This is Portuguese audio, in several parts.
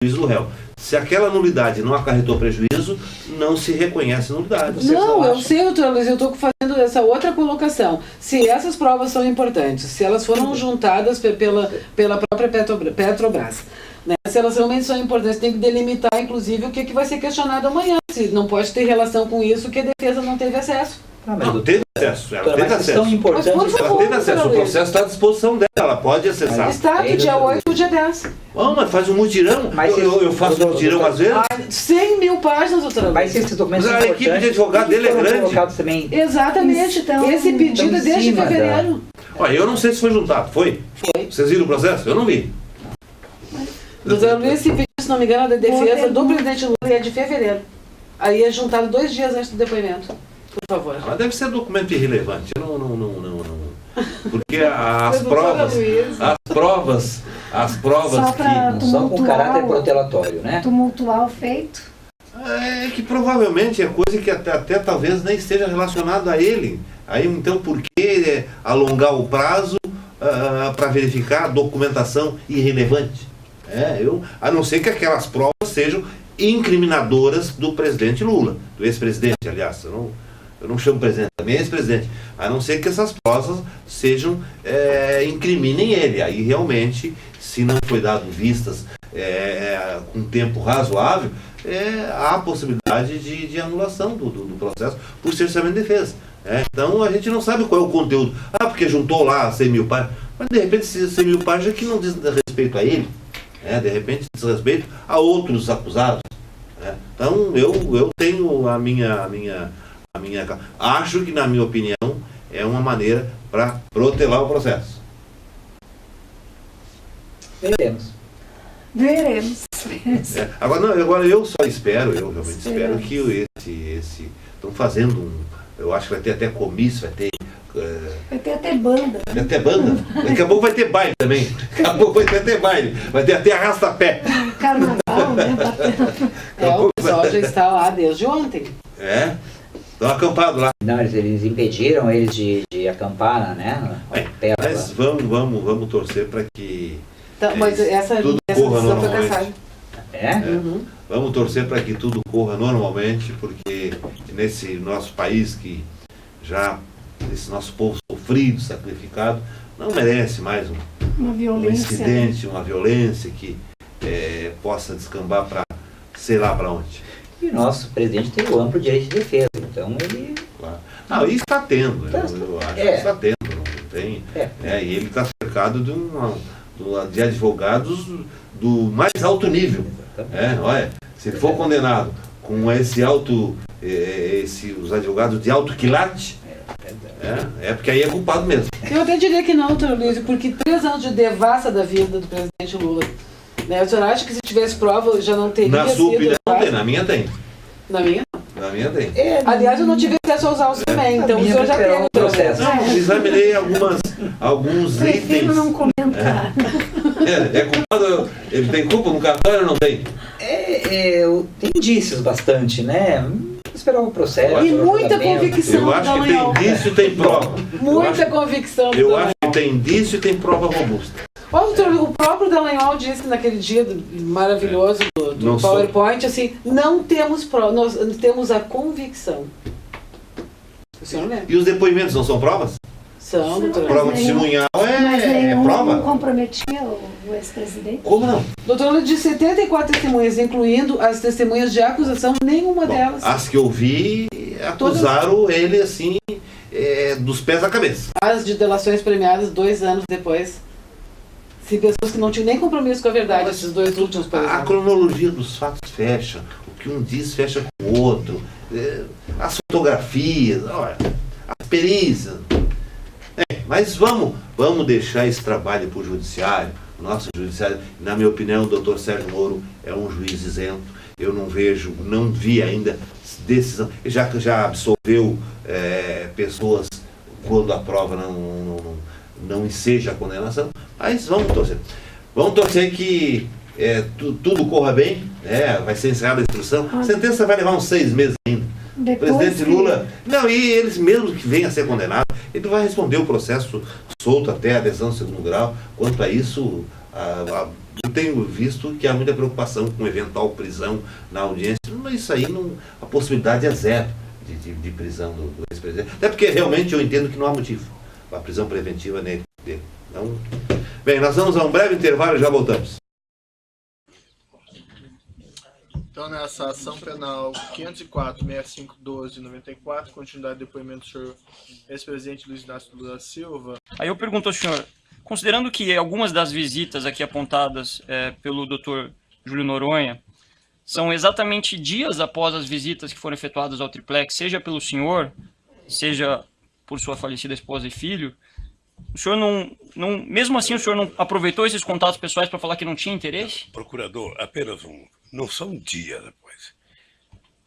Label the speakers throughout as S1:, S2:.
S1: juízo do réu. Se aquela nulidade não acarretou prejuízo, não se reconhece nulidade.
S2: Não, eu sei, doutora Luiz, eu estou fazendo essa outra colocação. Se essas provas são importantes, se elas foram juntadas pela própria Petrobras, né? Se elas realmente são importantes, tem que delimitar, inclusive, o que vai ser questionado amanhã. Se não pode ter relação com isso, que a defesa não teve acesso.
S1: Não teve acesso. Ela teve acesso.
S2: Ela
S1: teve acesso. O processo está à disposição dela. Ela pode acessar.
S2: Está do dia 8 ao dia 10.
S1: Mas faz um mutirão. Eu faço um mutirão às vezes.
S2: 100 mil páginas, doutora.
S3: Mas esse documento
S1: a equipe de advogado dele é grande.
S3: Também.
S2: Exatamente. Esse pedido é desde fevereiro.
S1: Olha, eu não sei se foi juntado. Foi?
S2: Foi.
S1: Vocês viram o processo? Eu não vi.
S2: Doutora Luiz, esse pedido, se não me engano, é da defesa do presidente Lula e é de fevereiro. Aí é juntado 2 dias antes do depoimento. Por favor.
S1: Mas deve ser documento irrelevante. Não. Porque as provas
S3: só com caráter protelatório, né?
S4: Tumultuar o feito.
S1: É que provavelmente é coisa que até talvez nem esteja relacionado a ele. Aí então por que alongar o prazo para verificar a documentação irrelevante? A não ser que aquelas provas sejam incriminadoras do presidente Lula, do ex-presidente, aliás. Eu não chamo presidente, também é ex-presidente. A não ser que essas provas sejam, incriminem ele. Aí realmente, se não foi dado vistas com tempo razoável, há a possibilidade de anulação do processo por cerceamento de defesa. Então a gente não sabe qual é o conteúdo. Porque juntou lá 100 mil páginas. Mas de repente 100 mil páginas que não diz respeito a ele. De repente diz respeito a outros acusados. Então eu tenho a minha acho que, na minha opinião, é uma maneira para protelar o processo.
S4: Veremos.
S1: Agora eu só espero, eu realmente espero que estão fazendo eu acho que vai ter até comício, vai ter
S4: até banda.
S1: Vai ter até banda. Daqui a pouco vai ter baile também. Daqui a pouco vai ter até baile. Vai ter até arrasta-pé.
S4: Carnaval, né?
S2: O pessoal já está lá desde ontem.
S1: Estão acampados lá.
S3: Não, eles impediram eles de acampar, né?
S1: Mas vamos torcer para que
S2: mas essa decisão foi cassada.
S1: Vamos torcer para que tudo corra normalmente, porque nesse nosso país esse nosso povo sofrido, sacrificado, não merece mais um incidente, uma violência que possa descambar para sei lá para onde.
S3: E o nosso presidente tem o amplo direito de defesa, então ele...
S1: Claro. Isso está tendo, eu acho que está tendo, não tem. E ele está cercado de advogados do mais alto nível. Olha, se ele for condenado com os advogados de alto quilate, porque aí é culpado mesmo.
S2: Eu até diria que não, doutor Luiz, porque 3 anos de devassa da vida do presidente Lula. O senhor acha que se tivesse prova já não teria
S1: sido... Na sua opinião não tem, na minha tem.
S2: Na minha?
S1: Na minha tem.
S2: Aliás, eu não tive acesso aos autos também, então o senhor já tem o processo.
S1: Não, examinei alguns itens.
S4: Prefiro não comentar.
S1: É culpado, ele tem culpa no cartório ou não tem?
S3: Tem indícios bastante, né? Esperar o processo.
S2: E muita convicção.
S1: Eu acho que tem indício e tem prova.
S2: Muita convicção.
S1: Eu acho que tem indício e tem prova robusta.
S2: Doutor, o próprio Dallagnol disse naquele dia maravilhoso do PowerPoint, assim, não temos prova, nós temos a convicção. O senhor lembra?
S1: E os depoimentos não são provas?
S2: São, doutor.
S1: Prova testemunhal
S4: é
S1: prova?
S4: Não comprometia o ex-presidente?
S1: Como não?
S2: Doutor, de 74 testemunhas, incluindo as testemunhas de acusação, nenhuma delas.
S1: As que eu vi acusaram ele assim, dos pés à cabeça.
S2: As de delações premiadas 2 anos depois. Se pessoas que não tinham nem compromisso com a verdade, esses 2 últimos, por exemplo.
S1: A cronologia dos fatos fecha. O que um diz fecha com o outro. As fotografias, as perícias. Mas vamos deixar esse trabalho para o judiciário. O nosso judiciário, na minha opinião, o doutor Sérgio Moro é um juiz isento. Eu não vi ainda decisão. Ele já absolveu pessoas quando a prova não enseja a condenação, mas vamos torcer. Vamos torcer que tudo corra bem, vai ser encerrada a instrução. A sentença vai levar uns 6 meses ainda. O presidente Lula... Não, e eles mesmo que venha a ser condenado, ele vai responder o processo solto até a adesão ao 2º grau. Quanto a isso, Eu tenho visto que há muita preocupação com eventual prisão na audiência, mas isso aí a possibilidade é zero de prisão do ex-presidente. Até porque realmente eu entendo que não há motivo para a prisão preventiva nele. Então, bem, nós vamos a um breve intervalo e já voltamos.
S5: Então, nessa ação penal 504-6512-94, continuidade do depoimento do senhor ex-presidente Luiz Inácio Lula da Silva.
S6: Aí eu pergunto ao senhor, considerando que algumas das visitas aqui apontadas pelo Dr. Júlio Noronha são exatamente dias após as visitas que foram efetuadas ao triplex, seja pelo senhor, seja por sua falecida esposa e filho, o senhor não mesmo assim o senhor não aproveitou esses contatos pessoais para falar que não tinha interesse?
S7: Procurador, apenas não são dias depois.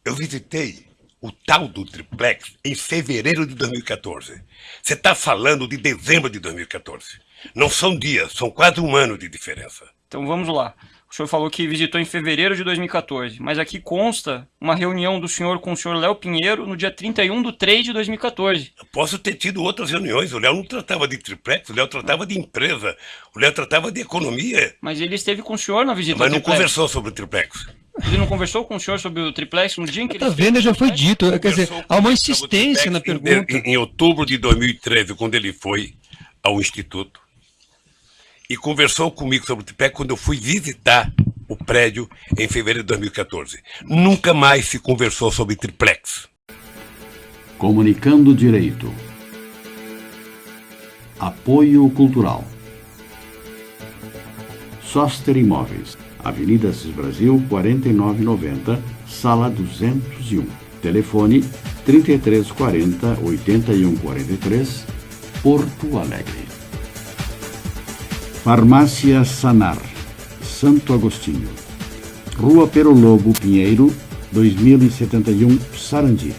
S7: Eu visitei o tal do triplex em fevereiro de 2014. Você está falando de dezembro de 2014. Não são dias, são quase um ano de diferença.
S6: Então vamos lá. O senhor falou que visitou em fevereiro de 2014, mas aqui consta uma reunião do senhor com o senhor Léo Pinheiro no dia 31/3/2014.
S7: Eu posso ter tido outras reuniões. O Léo não tratava de triplex, o Léo tratava de empresa, o Léo tratava de economia.
S6: Mas ele esteve com o senhor na visita
S7: Mas
S6: ao
S7: não
S6: triplex.
S7: conversou sobre o triplex.
S6: Ele não conversou com o senhor sobre o triplex no dia em que ele
S8: Tá vendo? Já foi dito. Quer dizer, há uma insistência na pergunta.
S7: Em outubro de 2013, quando ele foi ao Instituto, e conversou comigo sobre o triplex quando eu fui visitar o prédio em fevereiro de 2014. Nunca mais se conversou sobre triplex.
S9: Comunicando Direito. Apoio Cultural. Soster Imóveis, Avenida Assis Brasil, 4990, Sala 201. Telefone 3340-8143, Porto Alegre. Farmácia Sanar, Santo Agostinho. Rua Pero Lobo Pinheiro, 2071, Sarandi.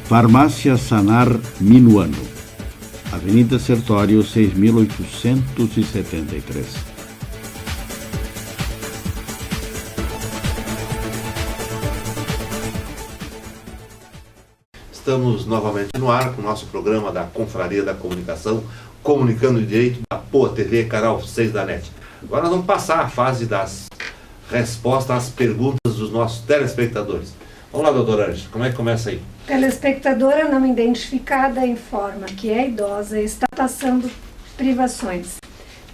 S9: Farmácia Sanar Minuano, Avenida Sertório, 6873.
S1: Estamos novamente no ar com o nosso programa da Confraria da Comunicação, Comunicando Direito, da Poa TV, canal 6 da NET. Agora nós vamos passar a fase das respostas às perguntas dos nossos telespectadores. Vamos lá, doutora Ângela, como é que começa aí?
S4: Telespectadora não identificada informa que é idosa e está passando privações.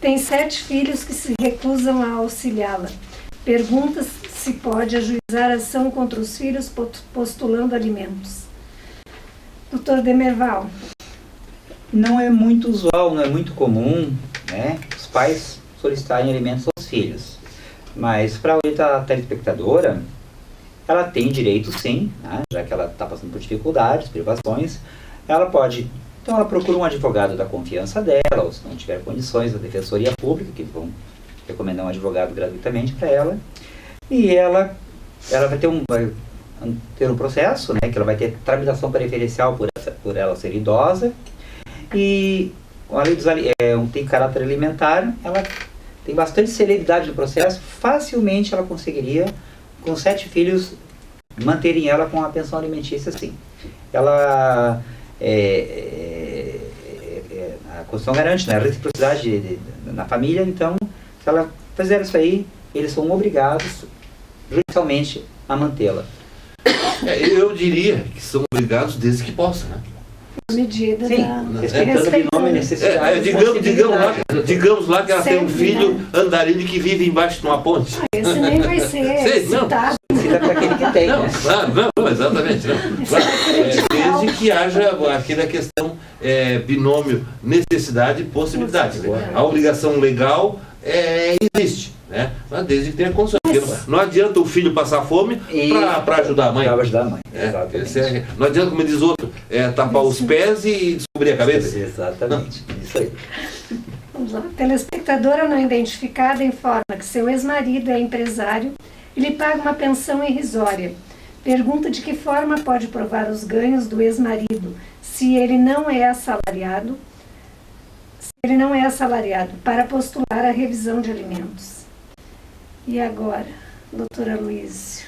S4: Tem 7 filhos que se recusam a auxiliá-la. Pergunta se pode ajuizar ação contra os filhos postulando alimentos. Doutor Demerval.
S3: Não é muito usual, não é muito comum, né, os pais solicitarem alimentos aos filhos. Mas para a telespectadora, ela tem direito sim, né, já que ela está passando por dificuldades, privações, ela pode. Então ela procura um advogado da confiança dela, ou se não tiver condições, a Defensoria Pública, que vão recomendar um advogado gratuitamente para ela. E ela vai ter um processo, né, que ela vai ter tramitação preferencial por ela ser idosa, e a lei tem caráter alimentar, ela tem bastante celeridade no processo, facilmente ela conseguiria, com 7 filhos, manterem ela com a pensão alimentícia, sim. Ela, a Constituição garante, né, a reciprocidade na família, então, se ela fizer isso aí, eles são obrigados, judicialmente, a mantê-la.
S1: Eu diria que são obrigados desde que possam, né?
S4: Medida
S3: sim, respeitando o nome e necessidade.
S1: Digamos lá que ela tem um
S4: Sempre,
S1: filho
S4: né?
S1: andarilho que vive embaixo de uma ponte.
S4: Esse nem vai ser
S1: Sei, não.
S4: citado.
S3: Cita para aquele que tem,
S1: Não,
S3: né?
S1: claro, não, exatamente. Não. Claro, desde que haja aquela questão binômio necessidade e possibilidade. Né? A obrigação legal existe, né? Mas desde que tenha condições. Não adianta o filho passar fome para ajudar a mãe.
S3: Para ajudar a mãe, exatamente.
S1: Não adianta, como diz outro, tapar os pés e descobrir a cabeça.
S3: Exatamente, isso aí.
S4: Vamos lá. Telespectadora não identificada informa que seu ex-marido é empresário e lhe paga uma pensão irrisória. Pergunta de que forma pode provar os ganhos do ex-marido se ele não é assalariado, para postular a revisão de alimentos. E agora, doutora Luísio?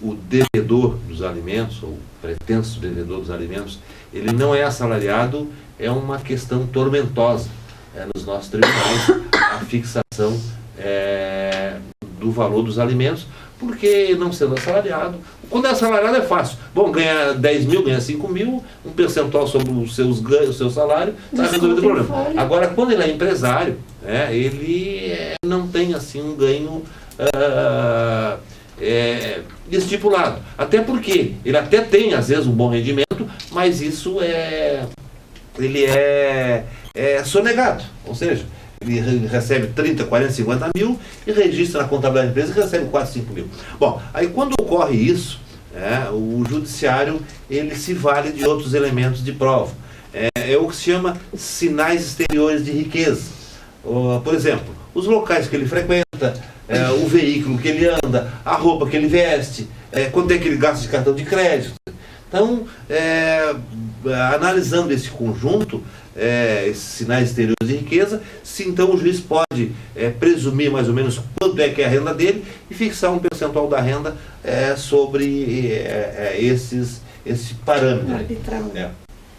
S1: o devedor dos alimentos, ou o pretenso devedor dos alimentos, ele não é assalariado, é uma questão tormentosa nos nossos tribunais, a fixação do valor dos alimentos, porque não sendo assalariado, quando é assalariado é fácil. Bom, ganha 10 mil, ganha 5 mil, um percentual sobre os seus ganhos, o seu salário, está resolvido o problema. Agora, quando ele é empresário, ele não tem assim um ganho estipulado. Até porque ele até tem, às vezes, um bom rendimento, mas isso ele é sonegado. Ou seja, ele recebe 30, 40, 50 mil e registra na contabilidade da empresa e recebe 4, 5 mil. Bom, aí quando ocorre isso, o judiciário ele se vale de outros elementos de prova. É o que se chama sinais exteriores de riqueza. Por exemplo, os locais que ele frequenta, o veículo que ele anda, a roupa que ele veste, quanto é que ele gasta de cartão de crédito. Então, analisando esse conjunto, esses sinais exteriores de riqueza, se então o juiz pode presumir mais ou menos quanto é que é a renda dele e fixar um percentual da renda sobre esse parâmetro.
S4: Arbitral.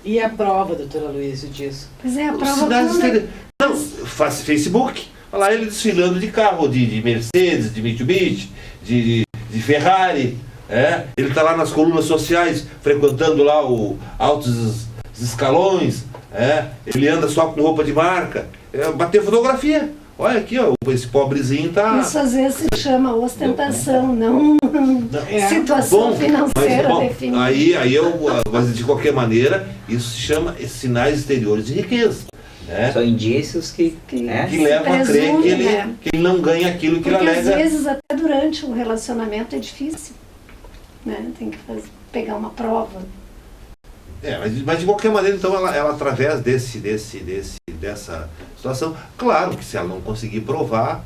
S2: E a prova, doutora Luísa, disso?
S4: Pois é, a prova
S1: sinais exteriores. Não, faz Facebook. Olha lá ele desfilando de carro, de Mercedes, de Mitsubishi, de Ferrari. Ele está lá nas colunas sociais, frequentando lá o altos escalões. Ele anda só com roupa de marca. Bater fotografia. Olha aqui, ó, esse pobrezinho tá...
S4: Isso às vezes se chama ostentação, não situação financeira definida.
S1: Mas de qualquer maneira, isso se chama sinais exteriores de riqueza.
S3: São indícios que
S1: levam a crer que ele não ganha aquilo que ele alega.
S4: Porque às vezes até durante o relacionamento é difícil. Tem que pegar uma prova.
S1: Mas de qualquer maneira, então, ela através dessa situação, claro que se ela não conseguir provar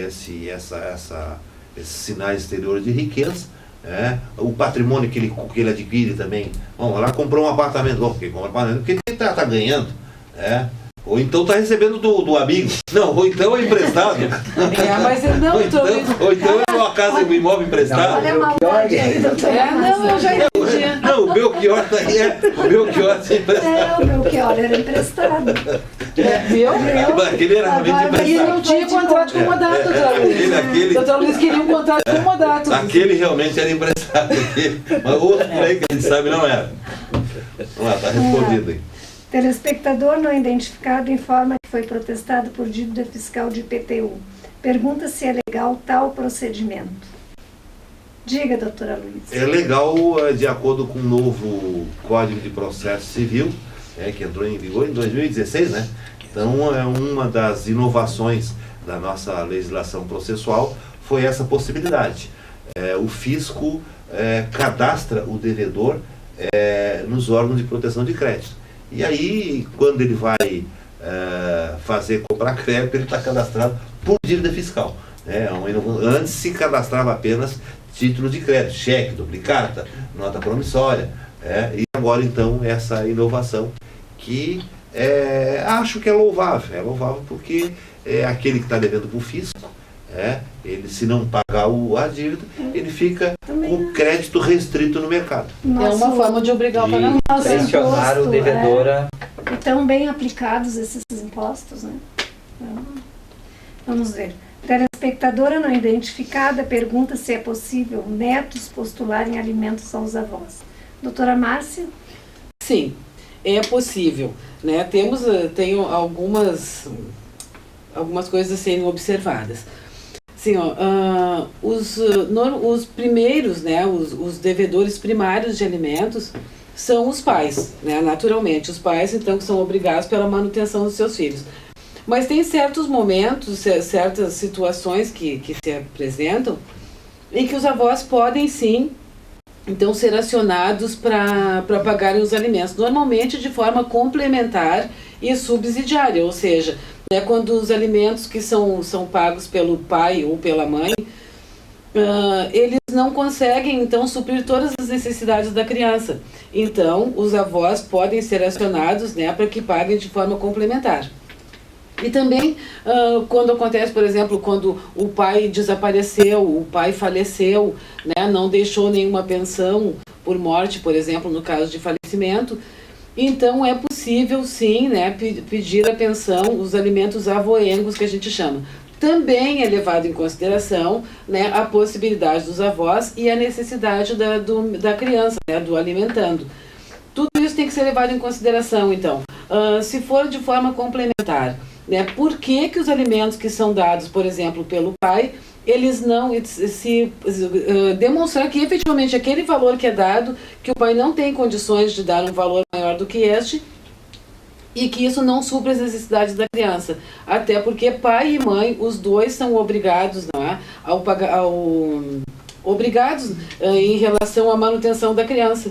S1: esses sinais exteriores de riqueza, o patrimônio que ele adquire também, ela comprou um apartamento, quem compra um apartamento porque ele está ganhando, ou então está recebendo do amigo, ou então é emprestado.
S2: Mas eu não estou...
S1: Ou então é uma casa, um imóvel emprestado.
S4: Olha a maldade aí, doutor.
S2: Eu já entendi.
S1: Não, o Belchior é emprestado.
S4: O Belchior era emprestado.
S1: Aquele era realmente emprestado.
S2: E não tinha contrato comodato, doutora Luiz. Doutora Luiz queria um contrato comodato.
S1: Aquele realmente era emprestado. Mas o outro aí que a gente sabe não era. Vamos lá, está respondido aí.
S4: Telespectador não identificado informa que foi protestado por dívida fiscal de IPTU. Pergunta se é legal tal procedimento. Diga, doutora Luiz.
S1: É legal de acordo com o novo Código de Processo Civil, que entrou em vigor em 2016, né? Então, uma das inovações da nossa legislação processual foi essa possibilidade. O fisco cadastra o devedor nos órgãos de proteção de crédito. E aí, quando ele vai comprar crédito, ele está cadastrado por dívida fiscal. Antes se cadastrava apenas título de crédito, cheque, duplicata, nota promissória. E agora, então, essa inovação que acho que é louvável. É louvável porque aquele que está devendo para o fisco, ele, se não pagar a dívida, ele fica com o crédito restrito no mercado.
S2: É uma forma de obrigar o pagamento.
S3: Pressionar o devedor a...
S4: E tão bem aplicados esses impostos, né? Vamos ver. Telespectadora não identificada pergunta se é possível netos postularem alimentos aos avós. Doutora Márcia?
S2: Sim, é possível. Tem algumas coisas a serem observadas. Assim, os primeiros, os devedores primários de alimentos são os pais, naturalmente. Os pais, então, que são obrigados pela manutenção dos seus filhos. Mas tem certos momentos, certas situações que se apresentam em que os avós podem, sim, então, ser acionados para pagarem os alimentos, normalmente de forma complementar e subsidiária, ou seja, quando os alimentos que são pagos pelo pai ou pela mãe, eles não conseguem, então, suprir todas as necessidades da criança. Então, os avós podem ser acionados para que paguem de forma complementar. E também quando acontece, por exemplo, quando o pai desapareceu, o pai faleceu, né, não deixou nenhuma pensão por morte, por exemplo, no caso de falecimento, então é possível sim, né, pedir a pensão, os alimentos avoengos que a gente chama. Também é levado em consideração, né, a possibilidade dos avós e a necessidade da criança, né, do alimentando. Tudo isso tem que ser levado em consideração, então. Se for de forma complementar, né, por que os alimentos que são dados, por exemplo, pelo pai, eles não demonstrar que efetivamente aquele valor que é dado, que o pai não tem condições de dar um valor maior do que este, e que isso não supra as necessidades da criança. Até porque pai e mãe, os dois são obrigados, não é, obrigados em relação à manutenção da criança.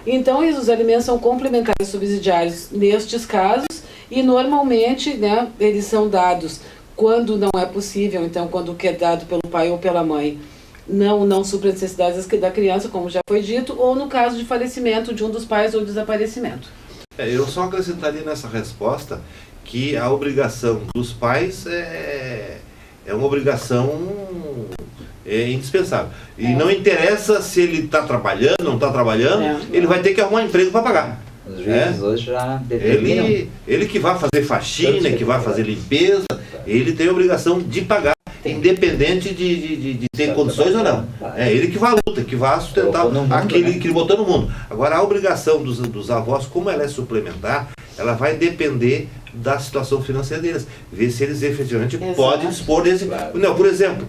S2: Então, os alimentos são complementares subsidiários nestes casos e normalmente, né, eles são dados quando não é possível, então quando o que é dado pelo pai ou pela mãe não supra as necessidades da criança, como já foi dito, ou no caso de falecimento de um dos pais ou desaparecimento.
S1: Eu só acrescentaria nessa resposta que a obrigação dos pais é uma obrigação indispensável. E não interessa se ele está trabalhando, não está trabalhando, ele vai ter que arrumar emprego para pagar.
S3: Os juízes hoje já determinam.
S1: Ele que vai fazer faxina, que vai fazer limpeza, ele tem a obrigação de pagar, independente de ter condições ou não. É ele que vai à luta, que vai sustentar aquele que ele botou no mundo. Agora, a obrigação dos avós, como ela é suplementar, ela vai depender da situação financeira deles. Ver se eles efetivamente podem dispor desse... Não, por exemplo,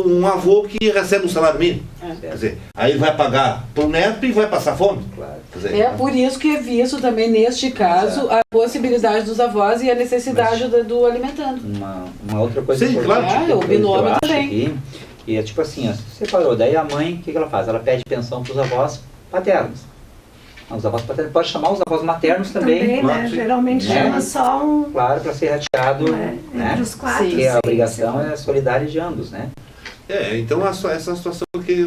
S1: um avô que recebe um salário mínimo. Quer dizer, aí vai pagar para o neto e vai passar fome. Quer dizer,
S2: por isso que é visto também, neste caso, a possibilidade dos avós e a necessidade do alimentando.
S3: Uma outra coisa
S1: importante,
S2: o binômio também.
S3: E é tipo assim, ó, separou, daí a mãe, o que ela faz? Ela pede pensão para os avós paternos. Os avós paternos, pode chamar os avós maternos também.
S4: Né? Geralmente chama só um...
S3: Claro, para ser rateado, né?
S4: Entre os quatro.
S3: Porque a obrigação é solidária de ambos, né?
S1: Então essa situação que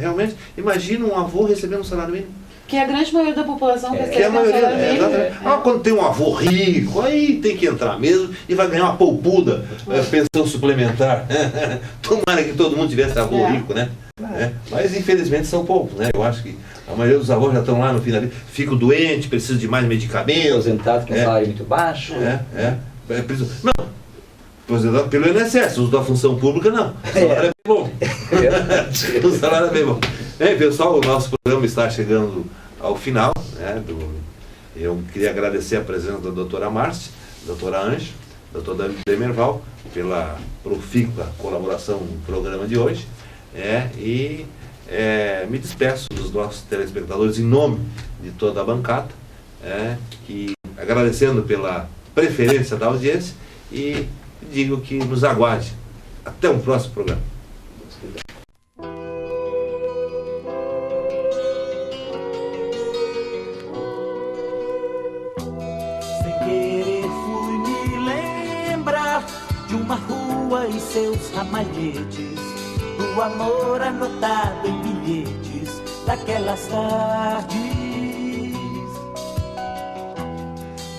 S1: realmente, imagina um avô recebendo um salário mínimo.
S2: Que a grande maioria da população recebe
S1: que a maioria, quando tem um avô rico, aí tem que entrar mesmo e vai ganhar uma poupuda pensão suplementar. Tomara que todo mundo tivesse avô rico, né? Mas infelizmente são poucos, né? Eu acho que a maioria dos avós já estão lá no fim da vida, ficam doentes, precisam de mais medicamentos.
S3: Aposentado com salário muito baixo.
S1: Não, aposentado pelo INSS, os da função pública não. O salário é bem bom. O salário é bem bom. Pessoal, o nosso programa está chegando ao final, né, eu queria agradecer a presença da doutora Márcia, doutora Ângela, doutora Demerval, pela profícua colaboração no programa de hoje, e me despeço dos nossos telespectadores em nome de toda a bancada, agradecendo pela preferência da audiência e digo que nos aguarde. Até um próximo programa.
S10: E seus ramalhetes, do amor anotado em bilhetes daquelas tardes.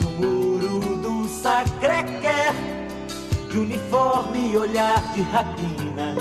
S10: No muro do Sacré-Cœur, de uniforme e olhar de rapina,